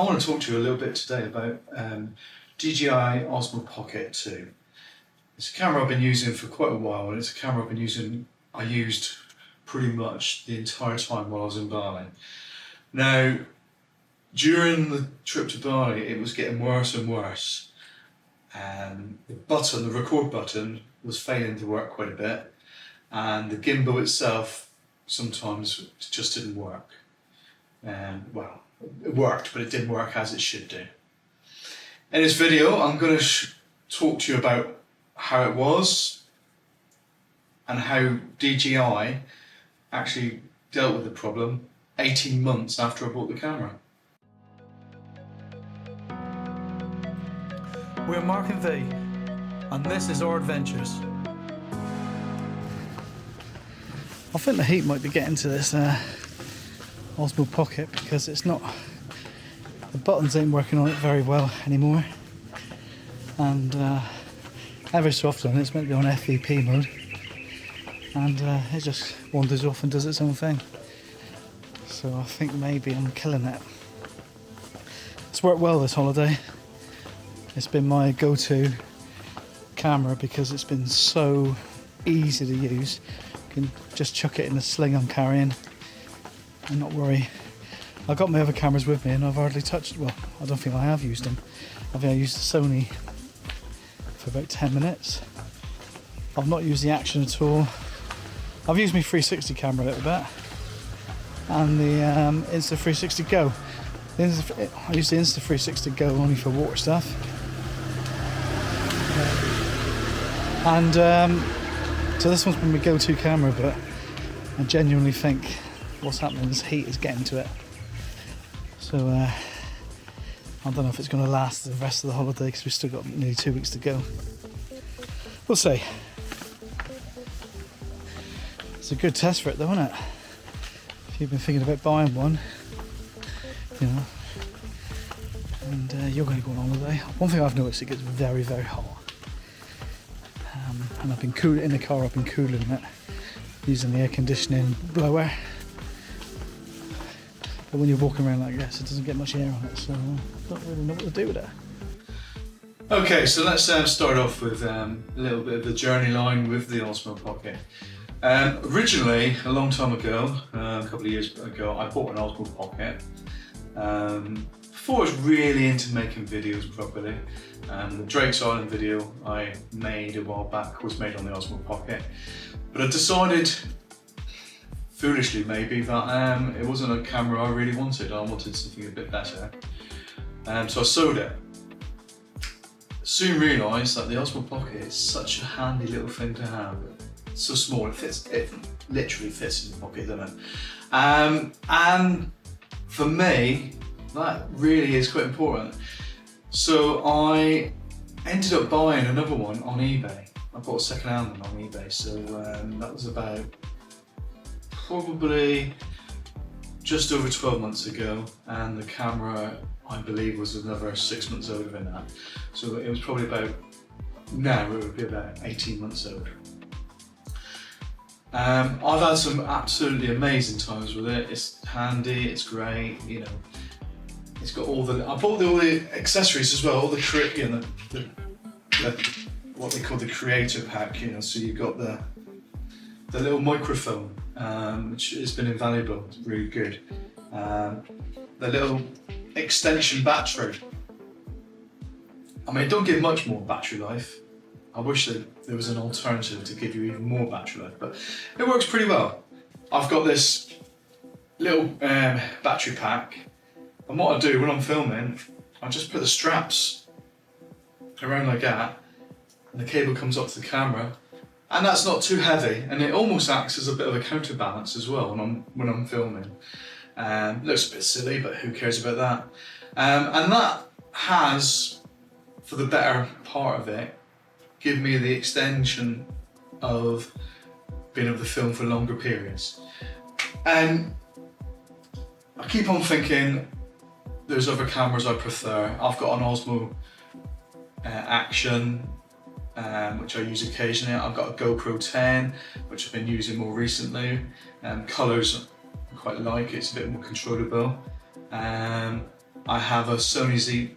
I want to talk to you a little bit today about DJI Osmo Pocket 2. It's a camera I've been using for quite a while, and it's a camera I used pretty much the entire time while I was in Bali. Now, during the trip to Bali, it was getting worse and worse. The record button was failing to work quite a bit, and the gimbal itself sometimes just didn't work. Well, it worked, but it didn't work as it should do. In this video, I'm going to talk to you about how it was and how DJI actually dealt with the problem 18 months after I bought the camera. We're Mark and V, and this is our adventures. I think the heat might be getting to this Osmo Pocket because it's not, the buttons ain't working on it very well anymore, and every so often it's meant to be on FVP mode, and it just wanders off and does its own thing. So I think maybe I'm killing it. It's worked well this holiday. It's been my go-to camera because it's been so easy to use. You can just chuck it in the sling I'm carrying and not worry. I've got my other cameras with me and I've hardly touched, well, I don't think I have used them. I think I used the Sony for about 10 minutes. I've not used the Action at all. I've used my 360 camera a little bit and the Insta360 Go. I use the Insta360 Go only for water stuff. And so this one's been my go-to camera, but I genuinely think what's happening is heat is getting to it. So I don't know if it's going to last the rest of the holiday because we've still got nearly 2 weeks to go. We'll see. It's a good test for it though, isn't it? If you've been thinking about buying one, you know, and you're going to go on holiday. One thing I've noticed, it gets very, very hot. And I've been cooling in the car. I've been cooling it using the air conditioning blower. But when you're walking around like this, it doesn't get much air on it, so I don't really know what to do with it. Okay, so let's start off with a little bit of the journey line with the Osmo Pocket. Originally, a long time ago, a couple of years ago, I bought an Osmo Pocket. Before I was really into making videos properly. The Drake's Island video I made a while back was made on the Osmo Pocket. But I decided, foolishly maybe, that it wasn't a camera I really wanted. I wanted something a bit better. So I sold it. Soon realised that the Osmo Pocket is such a handy little thing to have. It's so small, it literally fits in the pocket, doesn't it? And for me, that really is quite important. So I ended up buying another one on eBay. I bought a second-hand one on eBay, so that was about probably just over 12 months ago, and the camera, I believe, was another 6 months older than that. So it was probably about, now it would be about 18 months old. I've had some absolutely amazing times with it. It's handy, it's great, you know. It's got all the, I bought all the accessories as well, all the what they call the creator pack, you know. So you've got the little microphone, which has been invaluable, it's really good. The little extension battery. I mean, it don't give much more battery life. I wish that there was an alternative to give you even more battery life, but it works pretty well. I've got this little battery pack, and what I do when I'm filming, I just put the straps around like that, and the cable comes up to the camera, and that's not too heavy, and it almost acts as a bit of a counterbalance as well when I'm filming. Looks a bit silly, but who cares about that? And that has, for the better part of it, give me the extension of being able to film for longer periods. And I keep on thinking there's other cameras I prefer. I've got an Osmo Action, which I use occasionally. I've got a GoPro 10, which I've been using more recently. Colours I quite like, it's a bit more controllable. I've I have a Sony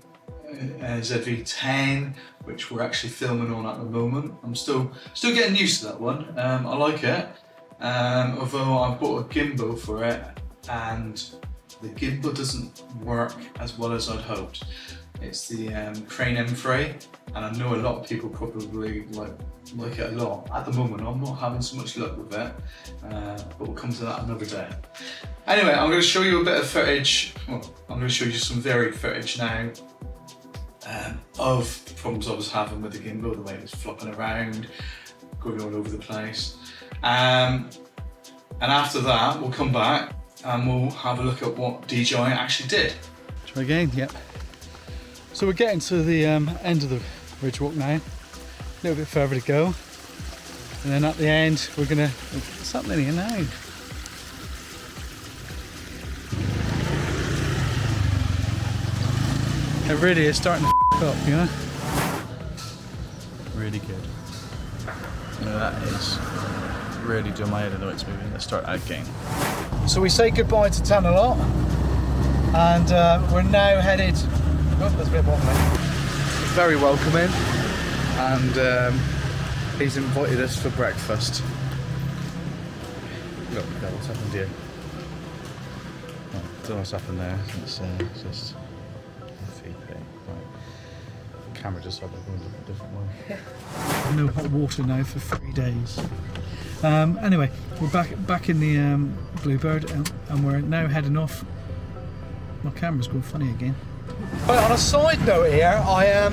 ZV-10, which we're actually filming on at the moment. I'm still getting used to that one. I like it, although I bought a gimbal for it, and the gimbal doesn't work as well as I'd hoped. It's the Crane M3, and I know a lot of people probably like it a lot. At the moment, I'm not having so much luck with it, but we'll come to that another day. Anyway, I'm going to show you a bit of footage. Well, I'm going to show you some varied footage now of the problems I was having with the gimbal, the way it was flopping around, going all over the place. And after that, we'll come back and we'll have a look at what DJI actually did. Try again, yep. So we're getting to the end of the ridge walk now. A little bit further to go. And then at the end, we're gonna, what's happening here now? It really is starting to up, you know? Really good. You know, that is really doing my head in the way it's moving. Let's start out again. So we say goodbye to Tanalot, and we're now headed. Oh, there's a bit of bottleneck. Very welcoming, and he's invited us for breakfast. Look, what's happened here? Oh, don't know what's happened there. It's just feedback. Right. Camera just started going a different way. No hot water now for 3 days. Anyway, we're back in the Bluebird, and we're now heading off. My camera's going funny again. Right, on a side note here, I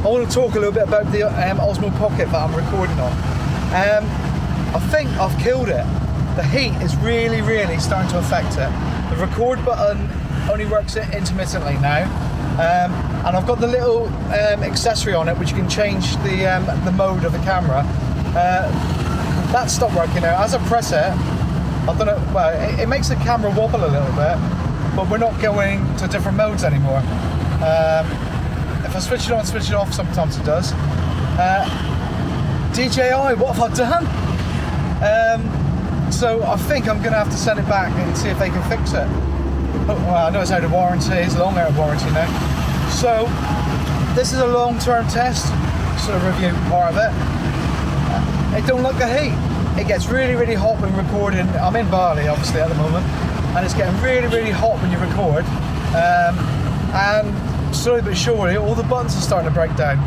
want to talk a little bit about the Osmo Pocket that I'm recording on. I think I've killed it. The heat is really starting to affect it. The record button only works intermittently now, and I've got the little accessory on it which you can change the mode of the camera. That stopped working now. As I press it, I don't know. Well, it makes the camera wobble a little bit. But we're not going to different modes anymore. If I switch it on, switch it off, sometimes it does. DJI, what have I done? So I think I'm going to have to send it back and see if they can fix it. Well, I know it's out of warranty, it's long out of warranty now. So this is a long-term test, sort of review part of it. It don't like the heat. It gets really hot when recording. I'm in Bali, obviously, at the moment. And it's getting really hot when you record, and slowly but surely all the buttons are starting to break down.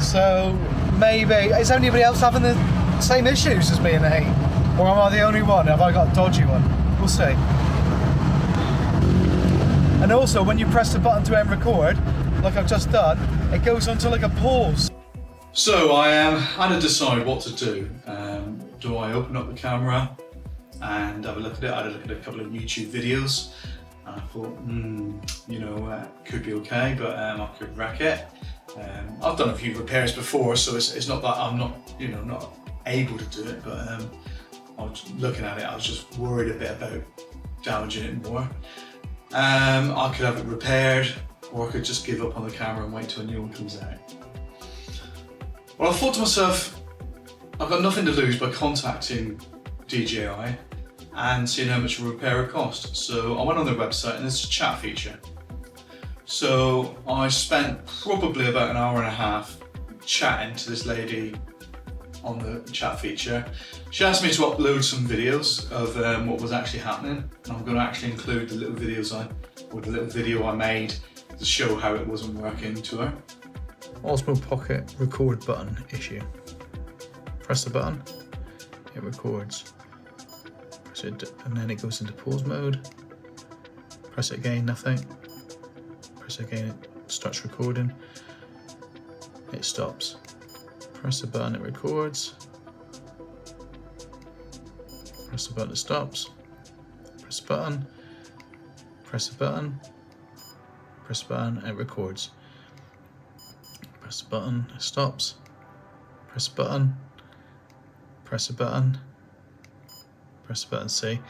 So maybe, is anybody else having the same issues as me in the heat? Or am I the only one? Have I got a dodgy one? We'll see. And also when you press the button to end record, like I've just done, it goes onto like a pause. So I had to decide what to do. Do I open up the camera and have a look at it? I had a look at a couple of YouTube videos, and I thought, you know, could be okay, but I could wreck it. I've done a few repairs before, so it's not that I'm not, you know, not able to do it, but I was looking at it, I was just worried a bit about damaging it more. I could have it repaired, or I could just give up on the camera and wait till a new one comes out. Well, I thought to myself, I've got nothing to lose by contacting DJI and seeing how much a repair would cost. So I went on their website and there's a chat feature. So I spent probably about an hour and a half chatting to this lady on the chat feature. She asked me to upload some videos of what was actually happening, and I'm going to actually include the little video I made to show how it wasn't working to her. Osmo Pocket record button issue. Press the button, it records. Press it, and then it goes into pause mode. Press it again, nothing. Press it again, it starts recording. It stops. Press the button, it records. Press the button, it stops. Press the button. Press the button. Press the button, it records. Press the button, it stops. Press the button. Press the button. Press the button, see.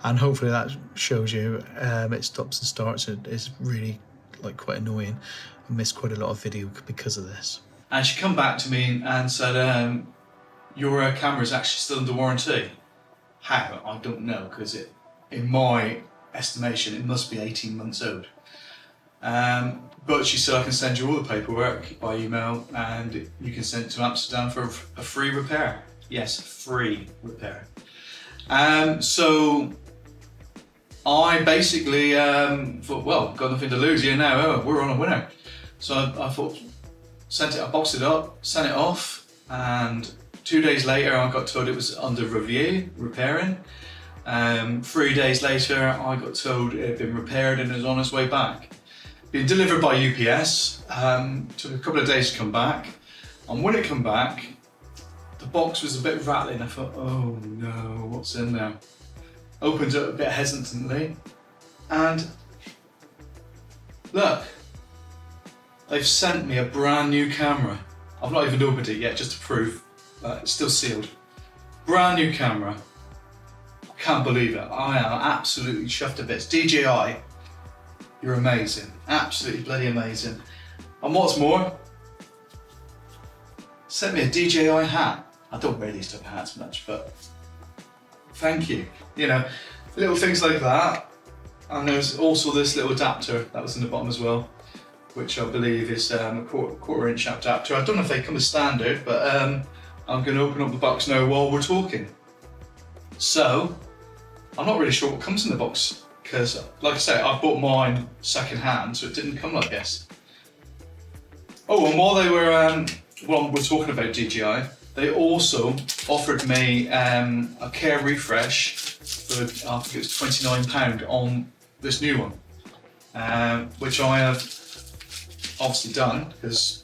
And hopefully that shows you it stops and starts. It's really like quite annoying. I missed quite a lot of video because of this. And she come back to me and said, your camera is actually still under warranty. How? I don't know, because in my estimation, it must be 18 months old. But she said I can send you all the paperwork by email and you can send it to Amsterdam for a free repair. Yes, free repair. So I basically thought, well, got nothing to lose here now, oh, we're on a winner. So I thought, I boxed it up, sent it off, and 2 days later I got told it was under review, repairing. 3 days later I got told it had been repaired and it was on its way back. Been delivered by UPS, took a couple of days to come back, and when it came back, the box was a bit rattling. I thought, oh no, what's in there? Opened it a bit hesitantly, and look, they've sent me a brand new camera. I've not even opened it yet, just to prove that it's still sealed. Brand new camera. I can't believe it. I am absolutely chuffed to bits. DJI, you're amazing. Absolutely bloody amazing. And what's more, sent me a DJI hat. I don't wear these type of hats much, but thank you. You know, little things like that. And there's also this little adapter that was in the bottom as well, which I believe is a quarter inch adapter. I don't know if they come as standard, but I'm going to open up the box now while we're talking. So, I'm not really sure what comes in the box, because like I say, I bought mine second hand, so it didn't come like this. Oh, and while they were, while we're talking about DJI, they also offered me a care refresh for, I think it was £29 on this new one, which I have obviously done, because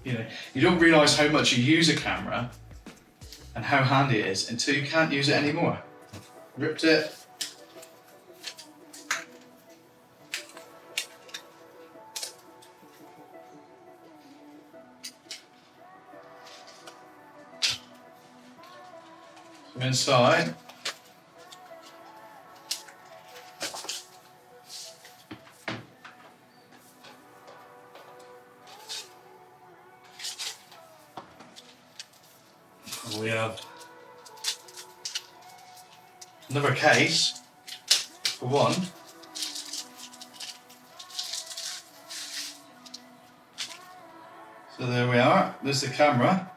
you know, you don't realise how much you use a camera and how handy it is until you can't use it anymore. Ripped it. So inside, we have another case for one. So there we are, there's the camera.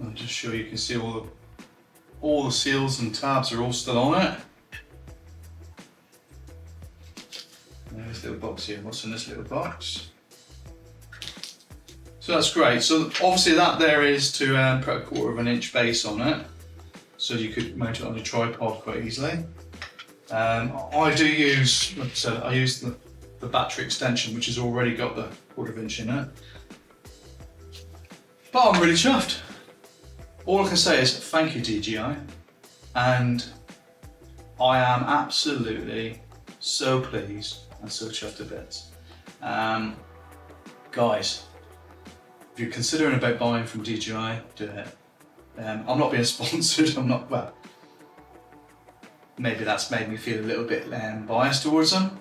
I'll just show you can see all the seals and tabs are all still on it. There's this little box here. What's in this little box? So that's great. So obviously that there is to put a 1/4 inch base on it, so you could mount it on a tripod quite easily. I do use, like I said, I use the battery extension, which has already got the 1/4 inch in it. But I'm really chuffed. All I can say is thank you, DJI, and I am absolutely so pleased and so chuffed to bits. Guys, if you're considering about buying from DJI, do it. I'm not being sponsored, I'm not, well, maybe that's made me feel a little bit biased towards them,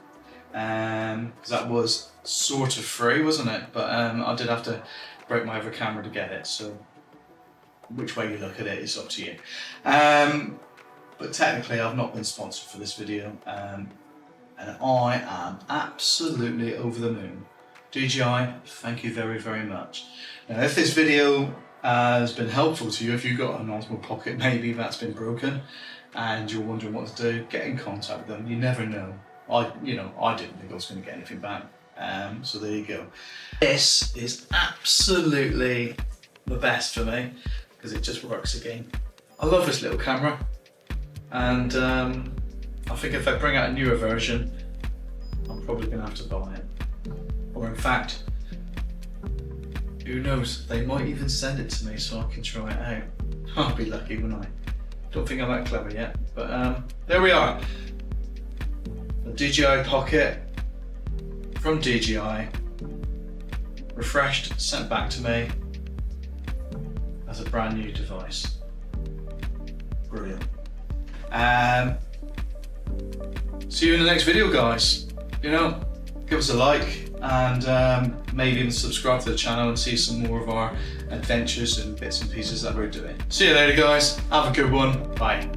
because that was sort of free, wasn't it? But I did have to break my other camera to get it, so which way you look at it is up to you. But technically I've not been sponsored for this video, and I am absolutely over the moon. DJI, thank you very, very much. Now if this video has been helpful to you, if you've got an Osmo Pocket maybe that's been broken and you're wondering what to do, get in contact with them. You never know. I didn't think I was going to get anything back, so there you go. This is absolutely the best for me, because it just works again. I love this little camera, and I think if I bring out a newer version, I'm probably going to have to buy it. Or in fact, who knows, they might even send it to me so I can try it out. I'll be lucky, wouldn't I? Don't think I'm that clever yet, but there we are. The DJI Pocket from DJI, refreshed, sent back to me as a brand new device. Brilliant. See you in the next video, guys. You know, give us a like, and maybe even subscribe to the channel and see some more of our adventures and bits and pieces that we're doing. See you later guys, have a good one, bye.